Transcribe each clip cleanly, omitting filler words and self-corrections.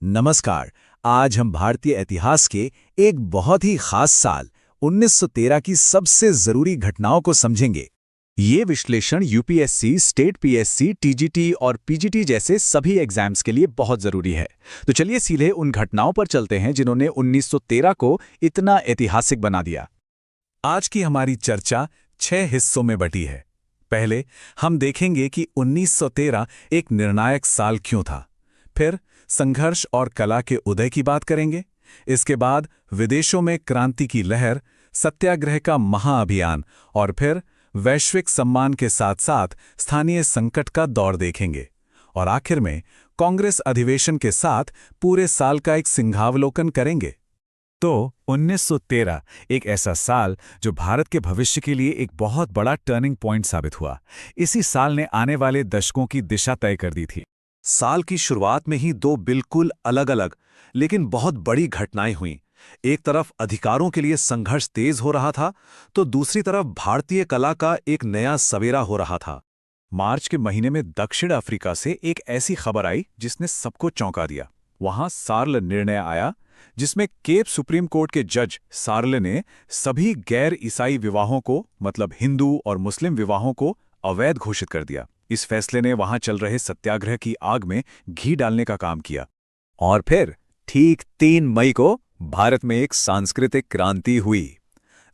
नमस्कार। आज हम भारतीय इतिहास के एक बहुत ही खास साल 1913 की सबसे जरूरी घटनाओं को समझेंगे। ये विश्लेषण यूपीएससी, स्टेट पीएससी, टीजीटी और पीजीटी जैसे सभी एग्जाम्स के लिए बहुत जरूरी है। तो चलिए सीधे उन घटनाओं पर चलते हैं जिन्होंने 1913 को इतना ऐतिहासिक बना दिया। आज की हमारी चर्चा 6 हिस्सों में बटी है। पहले हम देखेंगे कि 1913 एक निर्णायक साल क्यों था। फिर संघर्ष और कला के उदय की बात करेंगे। इसके बाद विदेशों में क्रांति की लहर, सत्याग्रह का महाअभियान और फिर वैश्विक सम्मान के साथ साथ स्थानीय संकट का दौर देखेंगे। और आखिर में कांग्रेस अधिवेशन के साथ पूरे साल का एक सिंहावलोकन करेंगे। तो 1913 एक ऐसा साल जो भारत के भविष्य के लिए एक बहुत बड़ा टर्निंग पॉइंट साबित हुआ। इसी साल ने आने वाले दशकों की दिशा तय कर दी थी। साल की शुरुआत में ही दो बिल्कुल अलग अलग लेकिन बहुत बड़ी घटनाएं हुईं। एक तरफ अधिकारों के लिए संघर्ष तेज हो रहा था, तो दूसरी तरफ भारतीय कला का एक नया सवेरा हो रहा था। मार्च के महीने में दक्षिण अफ्रीका से एक ऐसी खबर आई जिसने सबको चौंका दिया। वहां सार्ल निर्णय आया जिसमें केप सुप्रीम कोर्ट के जज सार्ल ने सभी गैर ईसाई विवाहों को, मतलब हिंदू और मुस्लिम विवाहों को, अवैध घोषित कर दिया। इस फैसले ने वहां चल रहे सत्याग्रह की आग में घी डालने का काम किया। और फिर ठीक 3 मई को भारत में एक सांस्कृतिक क्रांति हुई।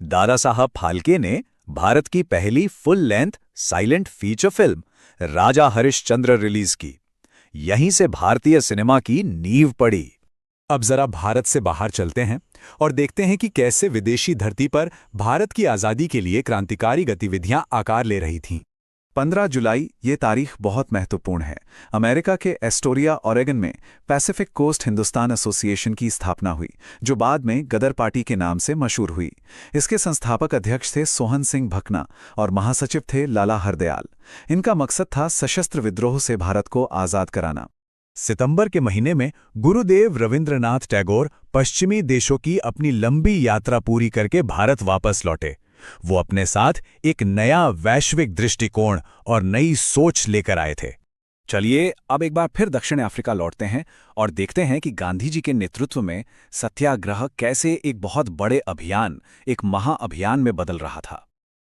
दादा साहब फाल्के ने भारत की पहली full length silent feature film Raja Harishchandra release की। यहीं से भारतीय सिनेमा की नींव पड़ी। अब जरा भारत से बाहर चलते हैं और देखते हैं कि कैसे विदेशी धरती पर भारत की आज़ादी के लिए क्रांतिकारी गतिविधियां आकार ले रही थीं। 15 जुलाई ये तारीख बहुत महत्वपूर्ण है। अमेरिका के एस्टोरिया, ओरेगन में पैसिफिक कोस्ट हिंदुस्तान एसोसिएशन की स्थापना हुई, जो बाद में गदर पार्टी के नाम से मशहूर हुई। इसके संस्थापक अध्यक्ष थे सोहन सिंह भकना और महासचिव थे लाला हरदयाल। इनका मकसद था सशस्त्र विद्रोह से भारत को आज़ाद कराना। सितंबर के महीने में गुरुदेव रविंद्रनाथ टैगोर पश्चिमी देशों की अपनी लंबी यात्रा पूरी करके भारत वापस लौटे। वो अपने साथ एक नया वैश्विक दृष्टिकोण और नई सोच लेकर आए थे। चलिए अब एक बार फिर दक्षिण अफ्रीका लौटते हैं और देखते हैं कि गांधी जी के नेतृत्व में सत्याग्रह कैसे एक बहुत बड़े अभियान, एक महाअभियान में बदल रहा था।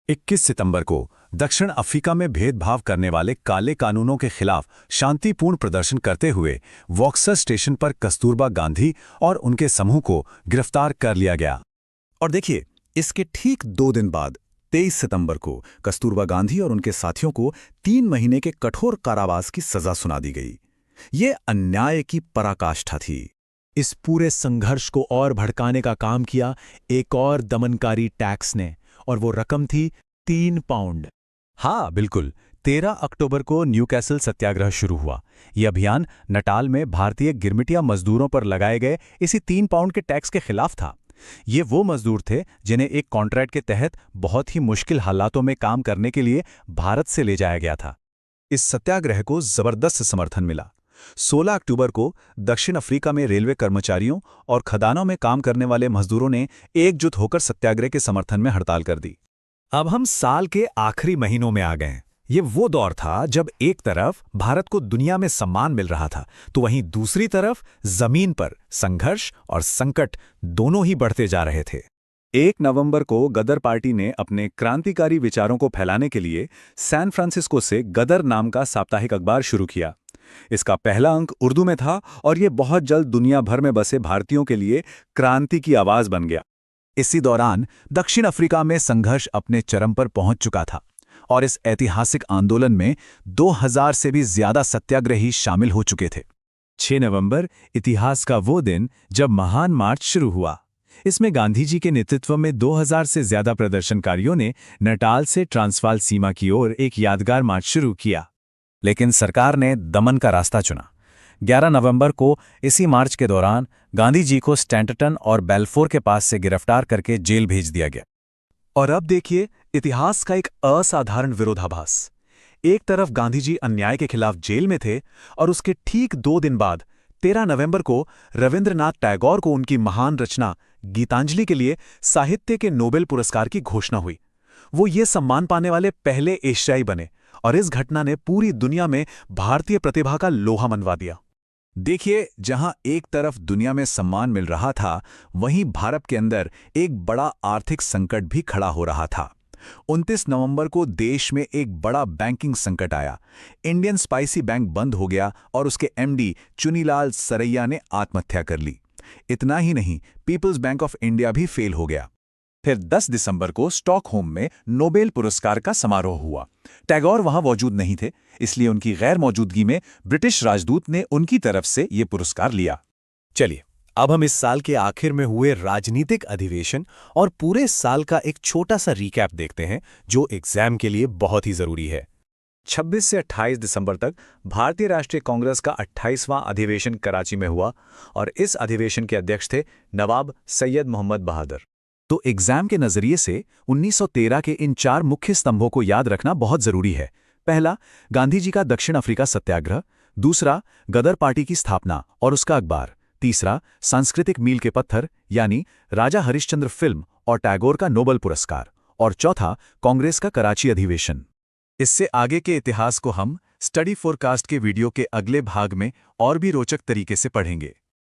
21 सितंबर को दक्षिण अफ्रीका में भेदभाव करने वाले काले कानूनों के खिलाफ शांतिपूर्ण प्रदर्शन करते हुए वॉक्सर स्टेशन पर कस्तूरबा गांधी और उनके समूह को गिरफ्तार कर लिया गया। और देखिए, इसके ठीक 2 दिन बाद 23 सितंबर को कस्तूरबा गांधी और उनके साथियों को 3 महीने के कठोर कारावास की सजा सुना दी गई। ये अन्याय की पराकाष्ठा थी। इस पूरे संघर्ष को और भड़काने का काम किया एक और दमनकारी टैक्स ने, और वो रकम थी 3 पाउंड। हाँ बिल्कुल, 13 अक्टूबर को न्यूकैसल सत्याग्रह शुरू हुआ। यह अभियान नटाल में भारतीय गिरमिटिया मजदूरों पर लगाए गए इसी 3 पाउंड के टैक्स के खिलाफ था। ये वो मजदूर थे जिन्हें एक कॉन्ट्रैक्ट के तहत बहुत ही मुश्किल हालातों में काम करने के लिए भारत से ले जाया गया था। इस सत्याग्रह को जबरदस्त समर्थन मिला। 16 अक्टूबर को दक्षिण अफ्रीका में रेलवे कर्मचारियों और खदानों में काम करने वाले मजदूरों ने एकजुट होकर सत्याग्रह के समर्थन में हड़ताल कर दी। अब हम साल के आखिरी महीनों में आ गए हैं। ये वो दौर था जब एक तरफ भारत को दुनिया में सम्मान मिल रहा था, तो वहीं दूसरी तरफ जमीन पर संघर्ष और संकट दोनों ही बढ़ते जा रहे थे। 1 नवंबर को गदर पार्टी ने अपने क्रांतिकारी विचारों को फैलाने के लिए सैन फ्रांसिस्को से गदर नाम का साप्ताहिक अखबार शुरू किया। इसका पहला अंक उर्दू में था और ये बहुत जल्द दुनिया भर में बसे भारतीयों के लिए क्रांति की आवाज बन गया। इसी दौरान दक्षिण अफ्रीका में संघर्ष अपने चरम पर पहुंच चुका था और इस ऐतिहासिक आंदोलन में 2000 से भी ज्यादा सत्याग्रही शामिल हो चुके थे। 6 नवंबर इतिहास का वो दिन जब महान मार्च शुरू हुआ। इसमें गांधी जी के नेतृत्व में 2000 से ज्यादा प्रदर्शनकारियों ने नटाल से ट्रांसवाल सीमा की ओर एक यादगार मार्च शुरू किया, लेकिन सरकार ने दमन का रास्ता चुना। 11 नवंबर को इसी मार्च के दौरान गांधी जी को स्टैंटन और बेल्फोर के पास से गिरफ्तार करके जेल भेज दिया गया। और अब देखिए इतिहास का एक असाधारण विरोधाभास। एक तरफ गांधी जी अन्याय के खिलाफ जेल में थे और उसके ठीक 2 दिन बाद 13 नवंबर को रविंद्रनाथ टैगोर को उनकी महान रचना गीतांजलि के लिए साहित्य के नोबेल पुरस्कार की घोषणा हुई। वो ये सम्मान पाने वाले पहले एशियाई बने और इस घटना ने पूरी दुनिया में भारतीय प्रतिभा का लोहा मनवा दिया। देखिए, जहां एक तरफ दुनिया में सम्मान मिल रहा था, वहीं भारत के अंदर एक बड़ा आर्थिक संकट भी खड़ा हो रहा था। 29 नवंबर को देश में एक बड़ा बैंकिंग संकट आया। इंडियन स्पाइसी बैंक बंद हो गया और उसके एमडी चुनीलाल सरैया ने आत्महत्या कर ली। इतना ही नहीं, पीपल्स बैंक ऑफ इंडिया भी फेल हो गया। फिर 10 दिसंबर को स्टॉकहोम में नोबेल पुरस्कार का समारोह हुआ। टैगोर वहां मौजूद नहीं थे, इसलिए उनकी गैर मौजूदगी में ब्रिटिश राजदूत ने उनकी तरफ से ये पुरस्कार लिया। चलिए, अब हम इस साल के आखिर में हुए राजनीतिक अधिवेशन और पूरे साल का एक छोटा सा रिकैप देखते हैं, जो एग्जाम के लिए बहुत ही जरूरी है। 26 से 28 दिसंबर तक भारतीय राष्ट्रीय कांग्रेस का 28वां अधिवेशन कराची में हुआ और इस अधिवेशन के अध्यक्ष थे नवाब सैयद मोहम्मद बहादुर। तो एग्जाम के नजरिए से 1913 के इन 4 मुख्य स्तंभों को याद रखना बहुत जरूरी है। पहला, गांधी जी का दक्षिण अफ्रीका सत्याग्रह। दूसरा, गदर पार्टी की स्थापना और उसका अखबार। तीसरा, सांस्कृतिक मील के पत्थर यानी राजा हरिश्चंद्र फिल्म और टैगोर का नोबेल पुरस्कार। और चौथा, कांग्रेस का कराची अधिवेशन। इससे आगे के इतिहास को हम स्टडी फोरकास्ट के वीडियो के अगले भाग में और भी रोचक तरीके से पढ़ेंगे।